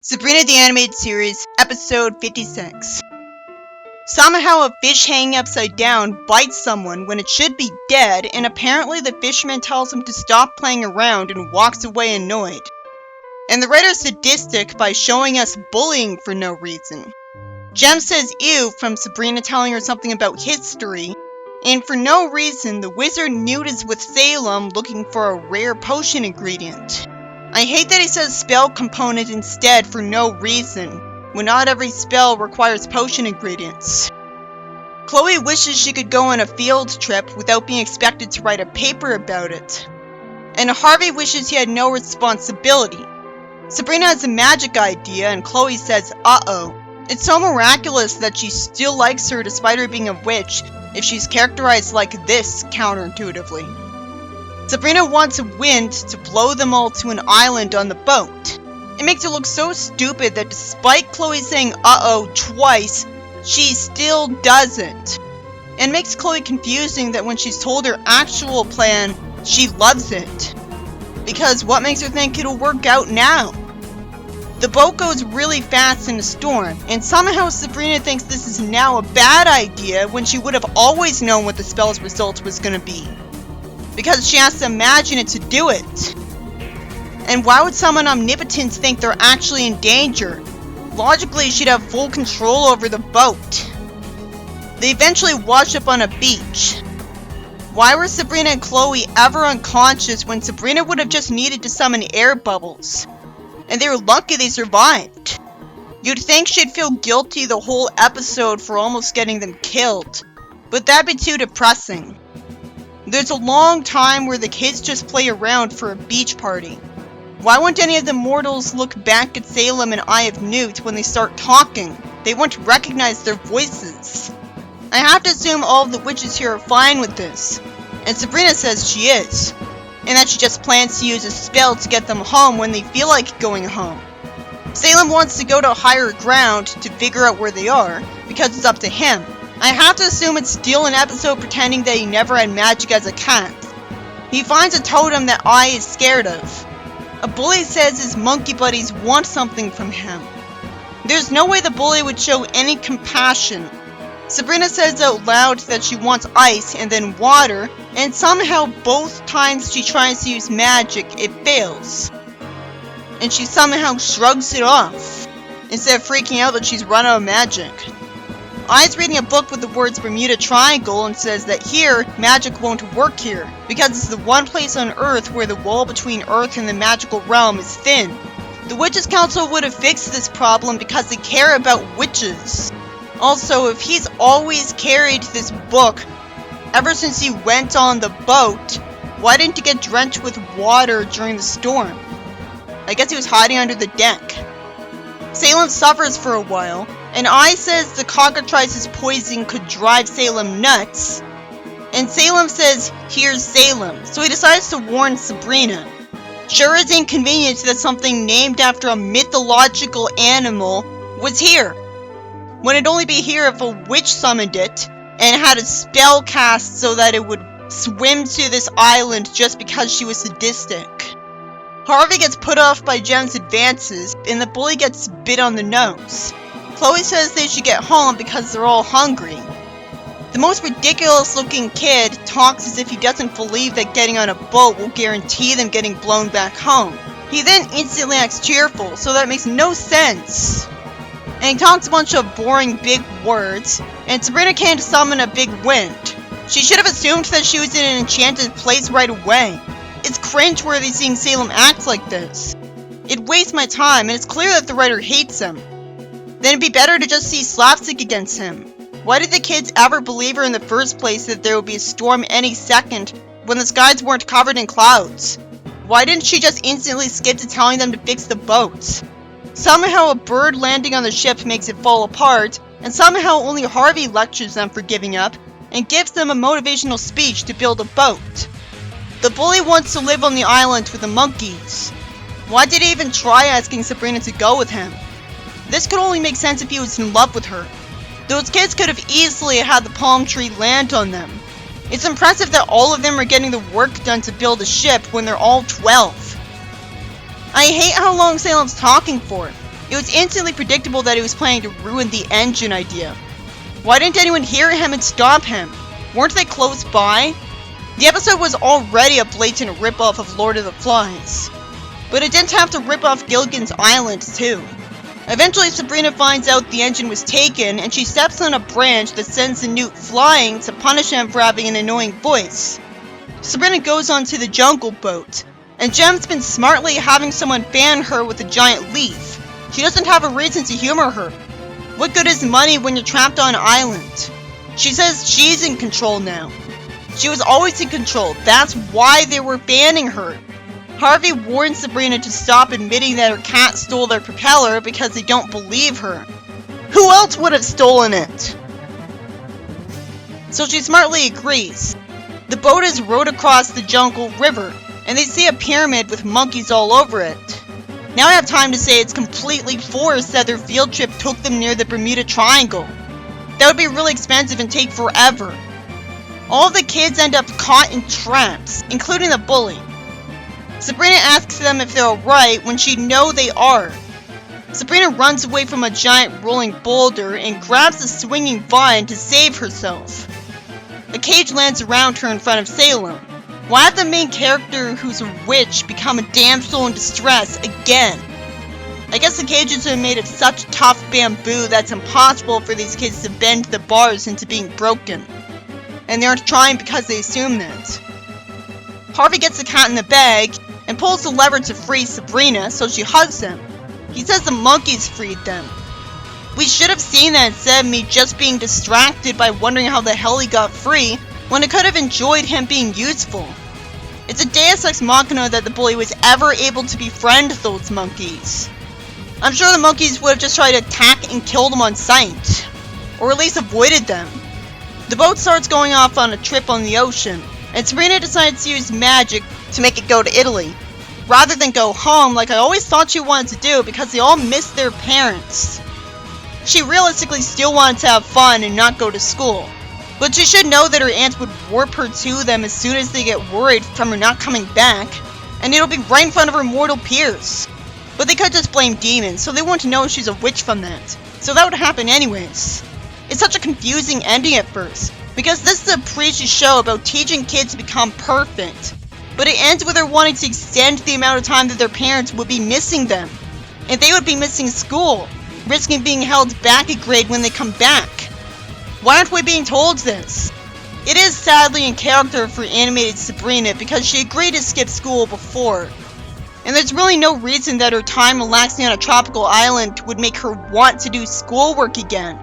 Sabrina the Animated Series, Episode 56. Somehow a fish hanging upside down bites someone when it should be dead, and apparently the fisherman tells him to stop playing around and walks away annoyed. And the writer's sadistic by showing us bullying for no reason. Jem says ew from Sabrina telling her something about history, and for no reason the wizard nudes with Salem looking for a rare potion ingredient. I hate that he says spell component instead for no reason, when not every spell requires potion ingredients. Chloe wishes she could go on a field trip without being expected to write a paper about it. And Harvey wishes he had no responsibility. Sabrina has a magic idea and Chloe says, uh-oh. It's so miraculous that she still likes her despite her being a witch if she's characterized like this counterintuitively. Sabrina wants a wind to blow them all to an island on the boat. It makes her look so stupid that despite Chloe saying uh-oh twice, she still doesn't. And makes Chloe confusing that when she's told her actual plan, she loves it. Because what makes her think it'll work out now? The boat goes really fast in a storm, and somehow Sabrina thinks this is now a bad idea when she would have always known what the spell's result was going to be. Because she has to imagine it to do it. And why would someone omnipotent think they're actually in danger? Logically, she'd have full control over the boat. They eventually wash up on a beach. Why were Sabrina and Chloe ever unconscious when Sabrina would have just needed to summon air bubbles? And they were lucky they survived. You'd think she'd feel guilty the whole episode for almost getting them killed, but that'd be too depressing. There's a long time where the kids just play around for a beach party. Why wouldn't any of the mortals look back at Salem and Eye of Newt when they start talking? They wouldn't recognize their voices. I have to assume all of the witches here are fine with this, and Sabrina says she is, and that she just plans to use a spell to get them home when they feel like going home. Salem wants to go to higher ground to figure out where they are, because it's up to him. I have to assume it's still an episode pretending that he never had magic as a cat. He finds a totem that Eye is scared of. A bully says his monkey buddies want something from him. There's no way the bully would show any compassion. Sabrina says out loud that she wants ice and then water, and somehow both times she tries to use magic, it fails. And she somehow shrugs it off, instead of freaking out that she's run out of magic. Eye's reading a book with the words Bermuda Triangle and says that here, magic won't work here, because it's the one place on Earth where the wall between Earth and the magical realm is thin. The Witches' Council would have fixed this problem because they care about witches. Also, if he's always carried this book ever since he went on the boat, why didn't he get drenched with water during the storm? I guess he was hiding under the deck. Salem suffers for a while, and Eye says the cockatrice's poison could drive Salem nuts. And Salem says, here's Salem, so he decides to warn Sabrina. Sure is inconvenient that something named after a mythological animal was here, when it'd only be here if a witch summoned it, and had a spell cast so that it would swim to this island just because she was sadistic. Harvey gets put off by Jem's advances, and the bully gets bit on the nose. Chloe says they should get home because they're all hungry. The most ridiculous looking kid talks as if he doesn't believe that getting on a boat will guarantee them getting blown back home. He then instantly acts cheerful, so that makes no sense. And he talks a bunch of boring big words, and Sabrina can't summon a big wind. She should have assumed that she was in an enchanted place right away. It's cringeworthy seeing Salem act like this. It wastes my time, and it's clear that the writer hates him. Then it'd be better to just see slapstick against him. Why did the kids ever believe her in the first place that there would be a storm any second when the skies weren't covered in clouds? Why didn't she just instantly skip to telling them to fix the boat? Somehow a bird landing on the ship makes it fall apart, and somehow only Harvey lectures them for giving up, and gives them a motivational speech to build a boat. The bully wants to live on the island with the monkeys. Why did he even try asking Sabrina to go with him? This could only make sense if he was in love with her. Those kids could have easily had the palm tree land on them. It's impressive that all of them are getting the work done to build a ship when they're all 12. I hate how long Salem's talking for. It was instantly predictable that he was planning to ruin the engine idea. Why didn't anyone hear him and stop him? Weren't they close by? The episode was already a blatant ripoff of Lord of the Flies. But it didn't have to rip off Gilligan's Island too. Eventually Sabrina finds out the engine was taken and she steps on a branch that sends the newt flying to punish him for having an annoying voice. Sabrina goes onto the jungle boat, and Gem's been smartly having someone fan her with a giant leaf. She doesn't have a reason to humor her. What good is money when you're trapped on an island? She says she's in control now. She was always in control, that's why they were banning her. Harvey warns Sabrina to stop admitting that her cat stole their propeller because they don't believe her. Who else would have stolen it? So she smartly agrees. The boat is rowed across the jungle river, and they see a pyramid with monkeys all over it. Now I have time to say it's completely forced that their field trip took them near the Bermuda Triangle. That would be really expensive and take forever. All the kids end up caught in traps, including the bully. Sabrina asks them if they're alright when she knows they are. Sabrina runs away from a giant rolling boulder and grabs a swinging vine to save herself. A cage lands around her in front of Salem. Why have the main character, who's a witch, become a damsel in distress again? I guess the cages are made of such tough bamboo that it's impossible for these kids to bend the bars into being broken. And they aren't trying because they assume that. Harvey gets the cat in the bag and pulls the lever to free Sabrina, so she hugs him. He says the monkeys freed them. We should have seen that instead of me just being distracted by wondering how the hell he got free, when I could have enjoyed him being useful. It's a deus ex machina that the bully was ever able to befriend those monkeys. I'm sure the monkeys would have just tried to attack and kill them on sight, or at least avoided them. The boat starts going off on a trip on the ocean, and Sabrina decides to use magic to make it go to Italy, rather than go home like I always thought she wanted to do because they all miss their parents. She realistically still wanted to have fun and not go to school, but she should know that her aunts would warp her to them as soon as they get worried from her not coming back, and it'll be right in front of her mortal peers. But they could just blame demons, so they won't know she's a witch from that, so that would happen anyways. It's such a confusing ending at first, because this is a preachy show about teaching kids to become perfect, but it ends with her wanting to extend the amount of time that their parents would be missing them, and they would be missing school, risking being held back a grade when they come back. Why aren't we being told this? It is sadly in character for animated Sabrina because she agreed to skip school before, and there's really no reason that her time relaxing on a tropical island would make her want to do schoolwork again.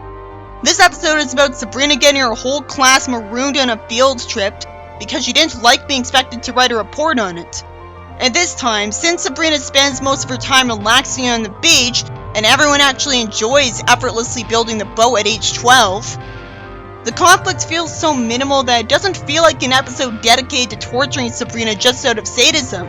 This episode is about Sabrina getting her whole class marooned on a field trip because she didn't like being expected to write a report on it. And this time, since Sabrina spends most of her time relaxing on the beach, and everyone actually enjoys effortlessly building the boat at age 12, the conflict feels so minimal that it doesn't feel like an episode dedicated to torturing Sabrina just out of sadism,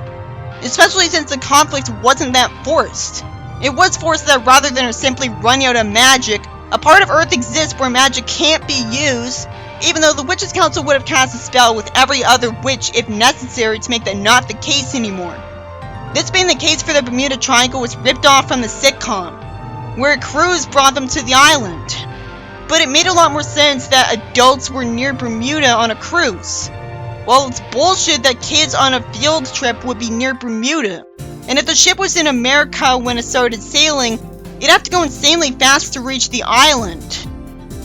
especially since the conflict wasn't that forced. It was forced that rather than her simply running out of magic, a part of Earth exists where magic can't be used, even though the Witches' Council would have cast a spell with every other witch if necessary to make that not the case anymore. This being the case for the Bermuda Triangle was ripped off from the sitcom, where a cruise brought them to the island. But it made a lot more sense that adults were near Bermuda on a cruise. Well, it's bullshit that kids on a field trip would be near Bermuda. And if the ship was in America when it started sailing, it'd have to go insanely fast to reach the island.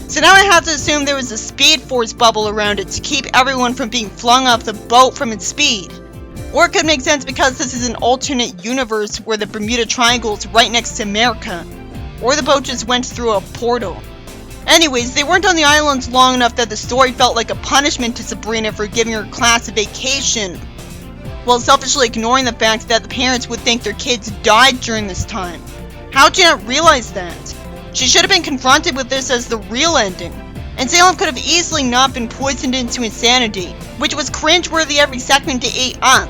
So now I have to assume there was a speed force bubble around it to keep everyone from being flung off the boat from its speed. Or it could make sense because this is an alternate universe where the Bermuda Triangle is right next to America. Or the boat just went through a portal. Anyways, they weren't on the islands long enough that the story felt like a punishment to Sabrina for giving her class a vacation, while selfishly ignoring the fact that the parents would think their kids died during this time. How'd you not realize that? She should have been confronted with this as the real ending, and Salem could have easily not been poisoned into insanity, which was cringeworthy every second it ate up.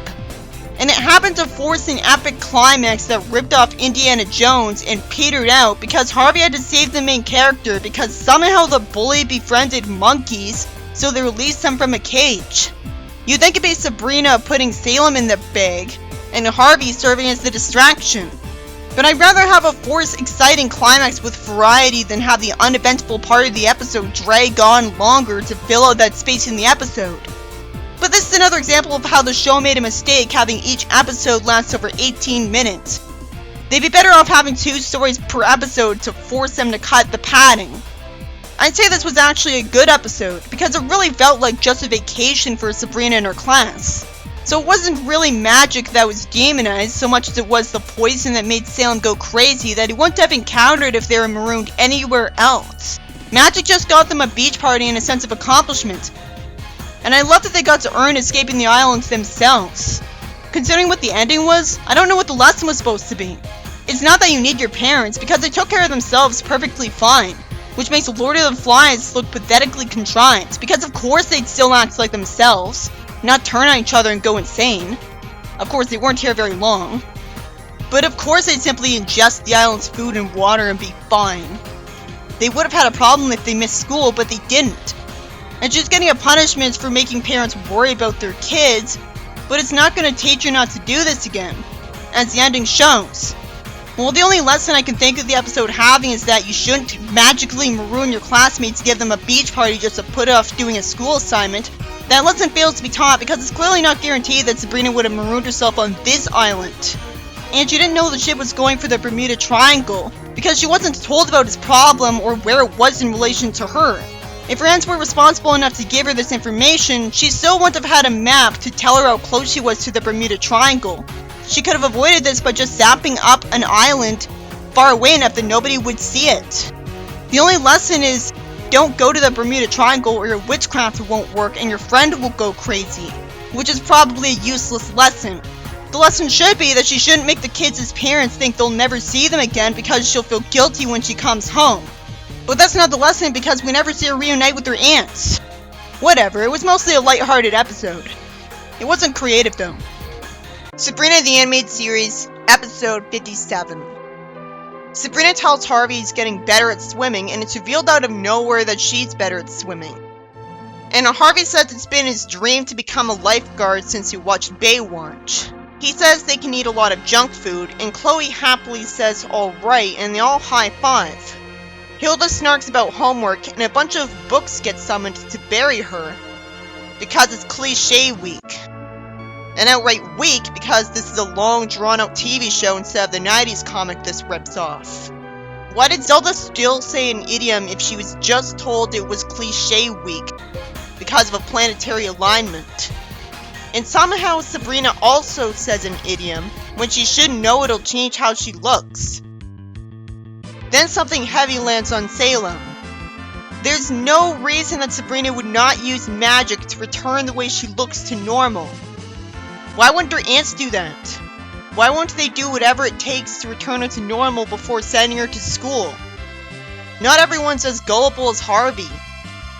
And it happened to force an epic climax that ripped off Indiana Jones and petered out because Harvey had to save the main character because somehow the bully befriended monkeys, so they released him from a cage. You'd think it'd be Sabrina putting Salem in the bag, and Harvey serving as the distraction. But I'd rather have a forced, exciting climax with variety than have the uneventful part of the episode drag on longer to fill out that space in the episode. But this is another example of how the show made a mistake having each episode last over 18 minutes. They'd be better off having 2 stories per episode to force them to cut the padding. I'd say this was actually a good episode, because it really felt like just a vacation for Sabrina and her class. So it wasn't really magic that was demonized so much as it was the poison that made Salem go crazy that he wouldn't have encountered if they were marooned anywhere else. Magic just got them a beach party and a sense of accomplishment. And I love that they got to earn escaping the islands themselves. Considering what the ending was, I don't know what the lesson was supposed to be. It's not that you need your parents, because they took care of themselves perfectly fine. Which makes Lord of the Flies look pathetically contrived, because of course they'd still act like themselves, not turn on each other and go insane. Of course they weren't here very long. But of course they'd simply ingest the island's food and water and be fine. They would have had a problem if they missed school, but they didn't. And she's getting a punishment for making parents worry about their kids, but it's not going to teach her not to do this again, as the ending shows. Well, the only lesson I can think of the episode having is that you shouldn't magically maroon your classmates to give them a beach party just to put off doing a school assignment. That lesson fails to be taught because it's clearly not guaranteed that Sabrina would have marooned herself on this island. And she didn't know the ship was going for the Bermuda Triangle, because she wasn't told about his problem or where it was in relation to her. If her aunts were responsible enough to give her this information, she still wouldn't have had a map to tell her how close she was to the Bermuda Triangle. She could have avoided this by just zapping up an island far away enough that nobody would see it. The only lesson is, don't go to the Bermuda Triangle or your witchcraft won't work and your friend will go crazy, which is probably a useless lesson. The lesson should be that she shouldn't make the kids' parents think they'll never see them again because she'll feel guilty when she comes home. But that's not the lesson because we never see her reunite with her aunts. Whatever, it was mostly a lighthearted episode. It wasn't creative though. Sabrina the Animated Series, Episode 57. Sabrina tells Harvey he's getting better at swimming, and it's revealed out of nowhere that she's better at swimming. And Harvey says it's been his dream to become a lifeguard since he watched Baywatch. He says they can eat a lot of junk food, and Chloe happily says alright, and they all high-five. Hilda snarks about homework, and a bunch of books get summoned to bury her, because it's Cliché Week. And outright weak because this is a long drawn-out TV show instead of the 90s comic this rips off. Why did Zelda still say an idiom if she was just told it was Cliché Week because of a planetary alignment? And somehow Sabrina also says an idiom when she should know it'll change how she looks. Then something heavy lands on Salem. There's no reason that Sabrina would not use magic to return the way she looks to normal. Why wouldn't her aunts do that? Why won't they do whatever it takes to return her to normal before sending her to school? Not everyone's as gullible as Harvey.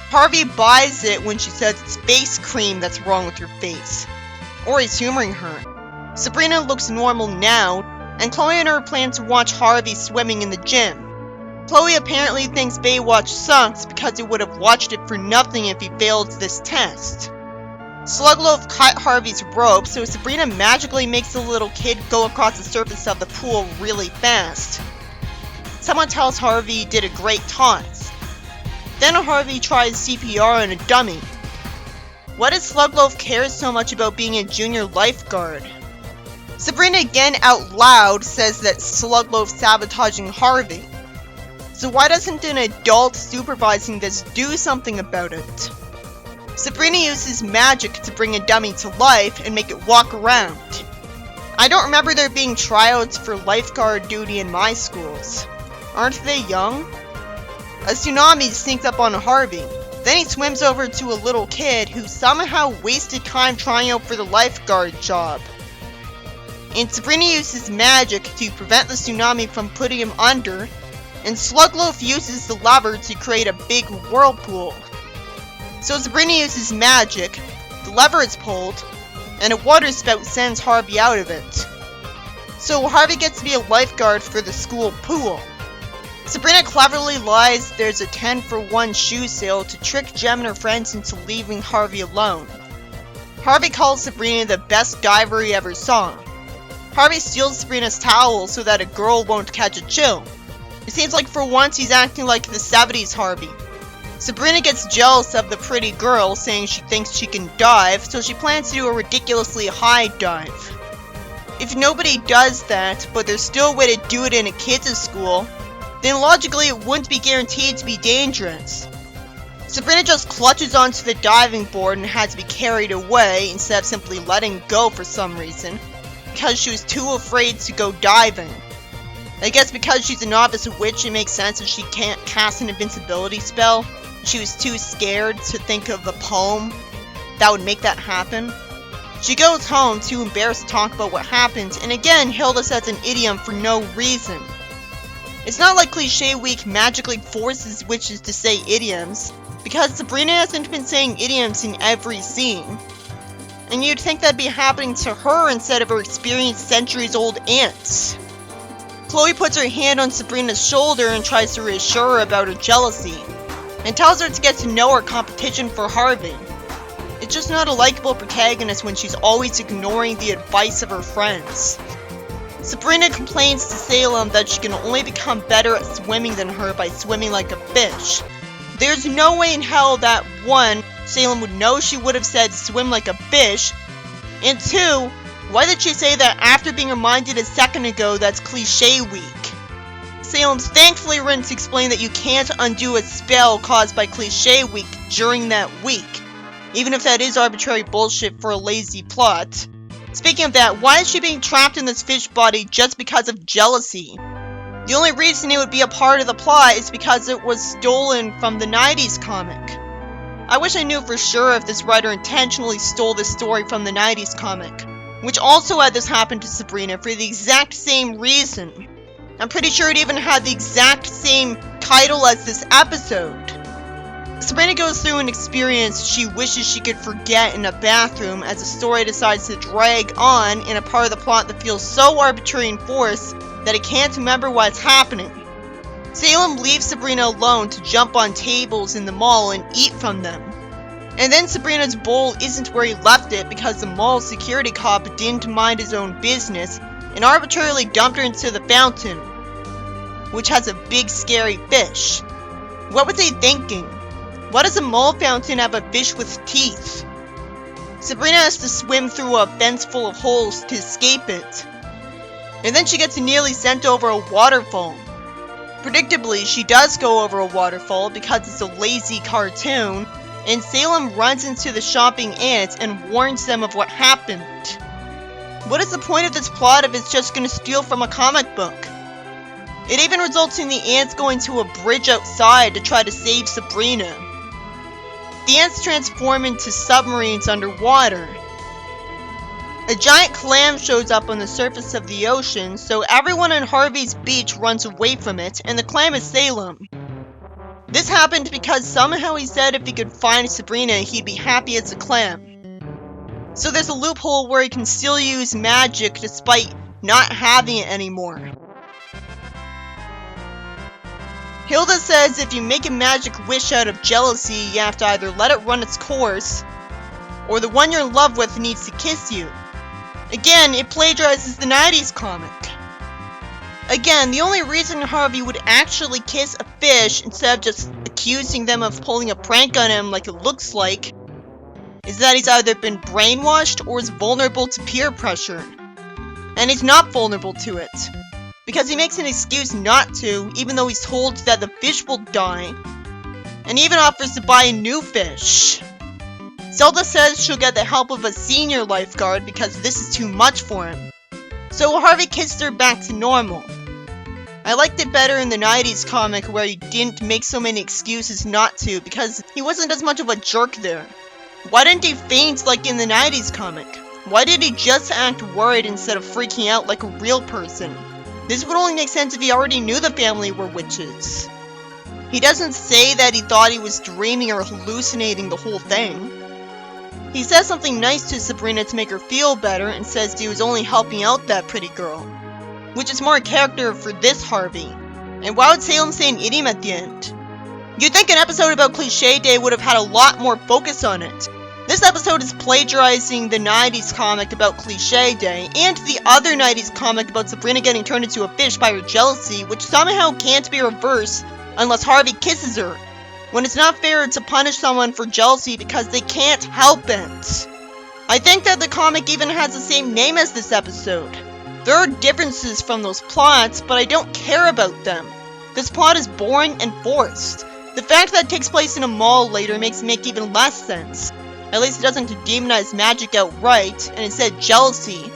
Harvey buys it when she says it's face cream that's wrong with her face. Or he's humoring her. Sabrina looks normal now, and Chloe and her plan to watch Harvey swimming in the gym. Chloe apparently thinks Baywatch sucks because he would have watched it for nothing if he failed this test. Slugloaf cut Harvey's rope, so Sabrina magically makes the little kid go across the surface of the pool really fast. Someone tells Harvey he did a great toss. Then Harvey tries CPR on a dummy. Why does Slugloaf care so much about being a junior lifeguard? Sabrina again out loud says that Slugloaf's sabotaging Harvey. So why doesn't an adult supervising this do something about it? Sabrina uses magic to bring a dummy to life and make it walk around. I don't remember there being tryouts for lifeguard duty in my schools. Aren't they young? A tsunami sneaks up on Harvey. Then he swims over to a little kid who somehow wasted time trying out for the lifeguard job. And Sabrina uses magic to prevent the tsunami from putting him under, and Slugloaf uses the lever to create a big whirlpool. So Sabrina uses magic, the lever is pulled, and a water spout sends Harvey out of it. So Harvey gets to be a lifeguard for the school pool. Sabrina cleverly lies there's a 10-for-1 shoe sale to trick Jem and her friends into leaving Harvey alone. Harvey calls Sabrina the best diver he ever saw. Harvey steals Sabrina's towel so that a girl won't catch a chill. It seems like for once he's acting like the 70s Harvey. Sabrina gets jealous of the pretty girl, saying she thinks she can dive, so she plans to do a ridiculously high dive. If nobody does that, but there's still a way to do it in a kids' school, then logically it wouldn't be guaranteed to be dangerous. Sabrina just clutches onto the diving board and has to be carried away instead of simply letting go for some reason, because she was too afraid to go diving. I guess because she's a novice witch, it makes sense that she can't cast an invincibility spell. She was too scared to think of a poem that would make that happen. She goes home too embarrassed to talk about what happened, and again Hilda says an idiom for no reason. It's not like Cliché Week magically forces witches to say idioms, because Sabrina hasn't been saying idioms in every scene. And you'd think that'd be happening to her instead of her experienced centuries-old aunts. Chloe puts her hand on Sabrina's shoulder and tries to reassure her about her jealousy, and tells her to get to know her competition for Harvey. It's just not a likable protagonist when she's always ignoring the advice of her friends. Sabrina complains to Salem that she can only become better at swimming than her by swimming like a fish. There's no way in hell that 1, Salem would know she would have said swim like a fish, and 2, why did she say that after being reminded a second ago that's Cliché Week? Salem's thankfully written to explain that you can't undo a spell caused by Cliché Week during that week, even if that is arbitrary bullshit for a lazy plot. Speaking of that, why is she being trapped in this fish body just because of jealousy? The only reason it would be a part of the plot is because it was stolen from the 90s comic. I wish I knew for sure if this writer intentionally stole this story from the 90s comic, which also had this happen to Sabrina for the exact same reason. I'm pretty sure it even had the exact same title as this episode. Sabrina goes through an experience she wishes she could forget in a bathroom as the story decides to drag on in a part of the plot that feels so arbitrary and forced that it can't remember what's happening. Salem leaves Sabrina alone to jump on tables in the mall and eat from them. And then Sabrina's bowl isn't where he left it because the mall security cop didn't mind his own business and arbitrarily dumped her into the fountain, which has a big scary fish. What was he thinking? Why does a mall fountain have a fish with teeth? Sabrina has to swim through a fence full of holes to escape it. And then she gets nearly sent over a waterfall. Predictably, she does go over a waterfall because it's a lazy cartoon, and Salem runs into the shopping ants and warns them of what happened. What is the point of this plot if it's just going to steal from a comic book? It even results in the ants going to a bridge outside to try to save Sabrina. The ants transform into submarines underwater. A giant clam shows up on the surface of the ocean, so everyone on Harvey's beach runs away from it, and the clam is Salem. This happened because somehow he said if he could find Sabrina, he'd be happy as a clam. So there's a loophole where he can still use magic despite not having it anymore. Hilda says if you make a magic wish out of jealousy, you have to either let it run its course, or the one you're in love with needs to kiss you. Again, it plagiarizes the 90s comic. Again, the only reason Harvey would actually kiss a fish instead of just accusing them of pulling a prank on him like it looks like, is that he's either been brainwashed or is vulnerable to peer pressure. And he's not vulnerable to it, because he makes an excuse not to, even though he's told that the fish will die, and even offers to buy a new fish. Zelda says she'll get the help of a senior lifeguard because this is too much for him. So Harvey kissed her back to normal. I liked it better in the 90s comic where he didn't make so many excuses not to because he wasn't as much of a jerk there. Why didn't he faint like in the 90s comic? Why did he just act worried instead of freaking out like a real person? This would only make sense if he already knew the family were witches. He doesn't say that he thought he was dreaming or hallucinating the whole thing. He says something nice to Sabrina to make her feel better and says he was only helping out that pretty girl, which is more a character for this Harvey. And why would Salem say an idiom at the end? You'd think an episode about Cliché Day would have had a lot more focus on it. This episode is plagiarizing the 90s comic about Cliché Day, and the other 90s comic about Sabrina getting turned into a fish by her jealousy, which somehow can't be reversed unless Harvey kisses her, when it's not fair to punish someone for jealousy because they can't help it. I think that the comic even has the same name as this episode. There are differences from those plots, but I don't care about them. This plot is boring and forced. The fact that it takes place in a mall later makes it make even less sense. At least it doesn't demonize magic outright, and instead jealousy,